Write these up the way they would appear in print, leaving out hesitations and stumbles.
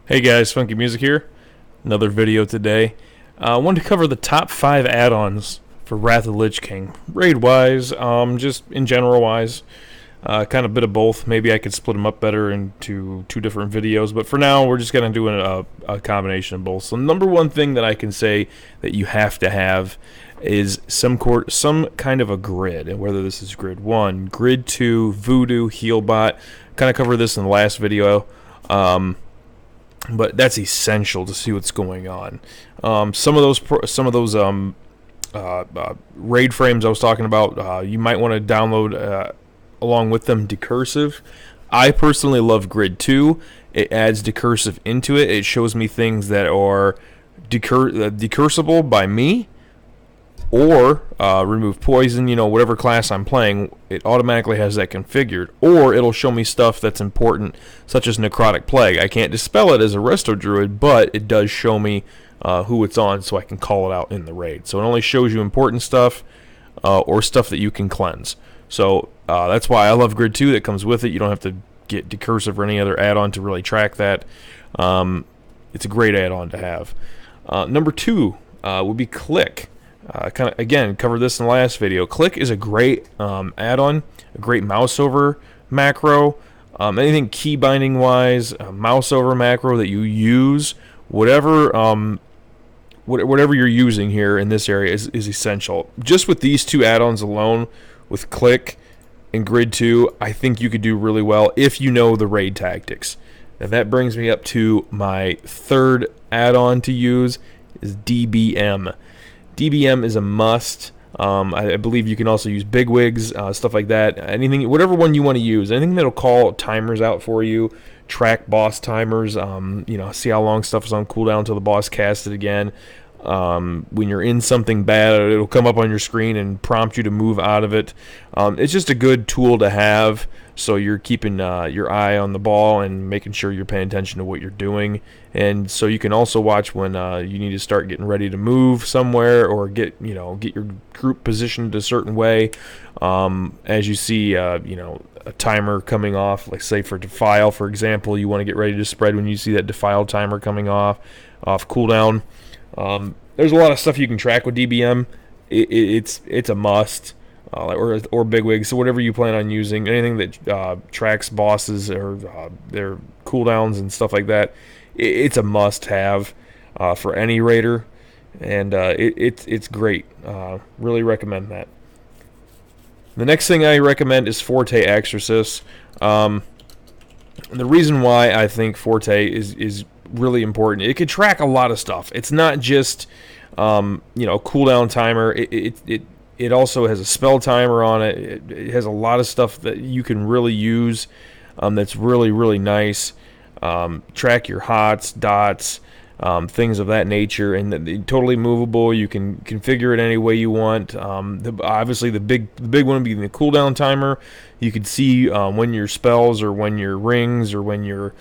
Hey guys, Funky Music here. Another video today. I wanted to cover the top 5 add-ons for Wrath of the Lich King. Raid-wise, just in general-wise, kind of a bit of both. Maybe I could split them up better into 2 different videos, but for now, we're just going to do a combination of both. So number one thing that I can say that you have to have is some kind of a grid, and whether this is grid 1, grid 2, voodoo, healbot. Kind of covered this in the last video. But that's essential to see what's going on. Some of those raid frames I was talking about, you might want to download along with them decursive. I personally love Grid 2. It adds decursive into it. It shows me things that are decursable by me, or remove poison, whatever class I'm playing, it automatically has that configured. Or it'll show me stuff that's important, such as Necrotic Plague. I can't dispel it as a Resto Druid, but it does show me who it's on, so I can call it out in the raid. So it only shows you important stuff, or stuff that you can cleanse. So that's why I love Grid 2 that comes with it. You don't have to get decursive or any other add-on to really track that. It's a great add-on to have. Number 2 would be Click. Kind of again covered this in the last video. Click is a great add-on, a great mouse over macro. Anything key binding wise, mouse over macro that you use, whatever you're using here in this area is essential. Just with these 2 add-ons alone, with Click and Grid 2, I think you could do really well if you know the raid tactics. And that brings me up to my third add-on to use is DBM. DBM is a must. I believe you can also use bigwigs, stuff like that. Anything, whatever one you want to use. Anything that'll call timers out for you, track boss timers. See how long stuff is on cooldown until the boss casts it again. When you're in something bad, it'll come up on your screen and prompt you to move out of it. It's just a good tool to have, so you're keeping your eye on the ball and making sure you're paying attention to what you're doing. And so you can also watch when you need to start getting ready to move somewhere, or get your group positioned a certain way. As you see, a timer coming off, like say for Defile, for example, you want to get ready to spread when you see that Defile timer coming off cooldown. There's a lot of stuff you can track with DBM. It's a must, or bigwig. So whatever you plan on using, anything that tracks bosses or their cooldowns and stuff like that, it's a must-have for any raider, and it's great. Really recommend that. The next thing I recommend is Forte Exorcist. The reason why I think Forte is really important, it could track a lot of stuff. It's not just cooldown timer. It also has a spell timer on it. It has a lot of stuff that you can really use. That's really nice. Track your hots, dots, things of that nature, and totally movable. You can configure it any way you want. Obviously, the big one being the cooldown timer. You can see when your spells or when your rings or when your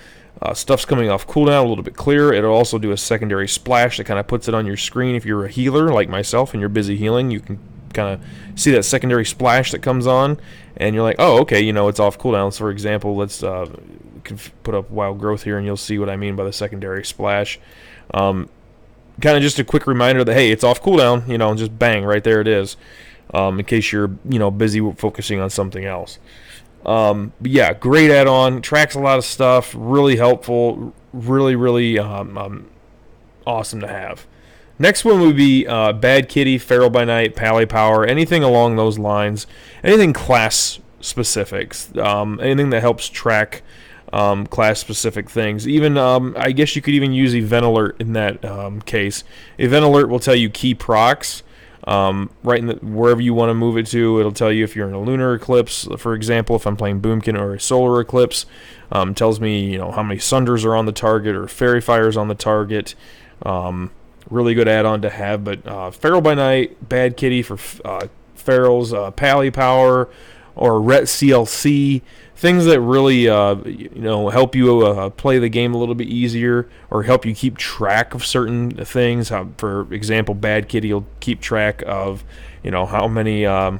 stuff's coming off cooldown a little bit clearer. It'll also do a secondary splash that kind of puts it on your screen. If you're a healer like myself and you're busy healing, you can kind of see that secondary splash that comes on, and you're like, oh, okay, it's off cooldown. So for example, let's put up Wild Growth here, and you'll see what I mean by the secondary splash. Kind of just a quick reminder that, hey, it's off cooldown, just bang, right there it is, in case you're, busy focusing on something else. But yeah, great add-on, tracks a lot of stuff, really helpful, really awesome to have. Next one would be Bad Kitty, Feral by Night, Pally Power, anything along those lines, anything class specifics, anything that helps track class specific things. Even I guess you could even use Event Alert in that case. Event Alert will tell you key procs. Right in wherever you want to move it to. It'll tell you if you're in a lunar eclipse, for example. If I'm playing Boomkin, or a solar eclipse, tells me how many sunders are on the target or fairy fires on the target. Really good add-on to have. But Feral by Night, Bad Kitty for ferals, Pally Power, or Ret CLC, things that really help you play the game a little bit easier, or help you keep track of certain things. For example, Bad Kitty will keep track of how many I'm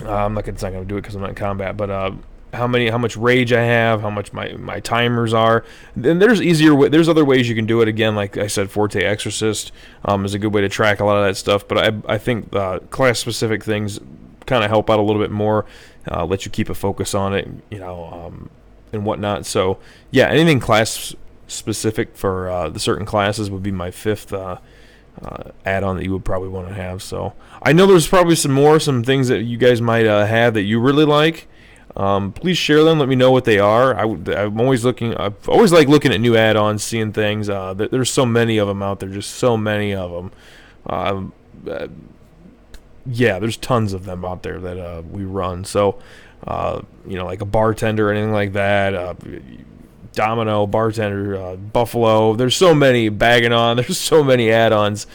not going to do it because I'm not in combat, but how much rage I have, how much my timers are. Then there's other ways you can do it. Again, like I said, Forte Exorcist is a good way to track a lot of that stuff. But I think class specific things kind of help out a little bit more, let you keep a focus on it, and whatnot. So yeah, anything class specific for the certain classes would be my fifth add-on that you would probably want to have. So I know there's probably some things that you guys might have that you really like. Please share them. Let me know what they are. I'm always looking. I've always liked looking at new add-ons, seeing things. There's so many of them out there. Just so many of them. Yeah, there's tons of them out there that we run. So, like a bartender or anything like that. Domino, bartender, Buffalo. There's so many bagging on. There's so many add-ons,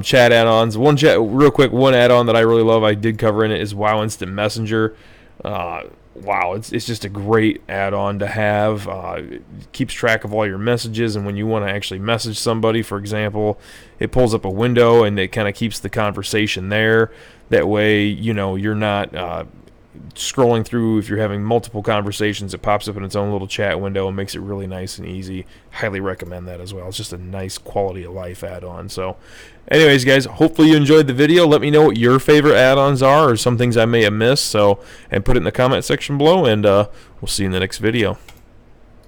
chat add-ons. One add-on that I really love. I did cover in it is WoW Instant Messenger. Wow, it's just a great add-on to have. It keeps track of all your messages, and when you want to actually message somebody, for example, it pulls up a window and it kind of keeps the conversation there. That way, you're not scrolling through. If you're having multiple conversations, it pops up in its own little chat window and makes it really nice and easy. Highly recommend that as well. It's just a nice quality of life add-on. So anyways, guys, hopefully you enjoyed the video. Let me know what your favorite add-ons are, or some things I may have missed, and put it in the comment section below, and we'll see you in the next video.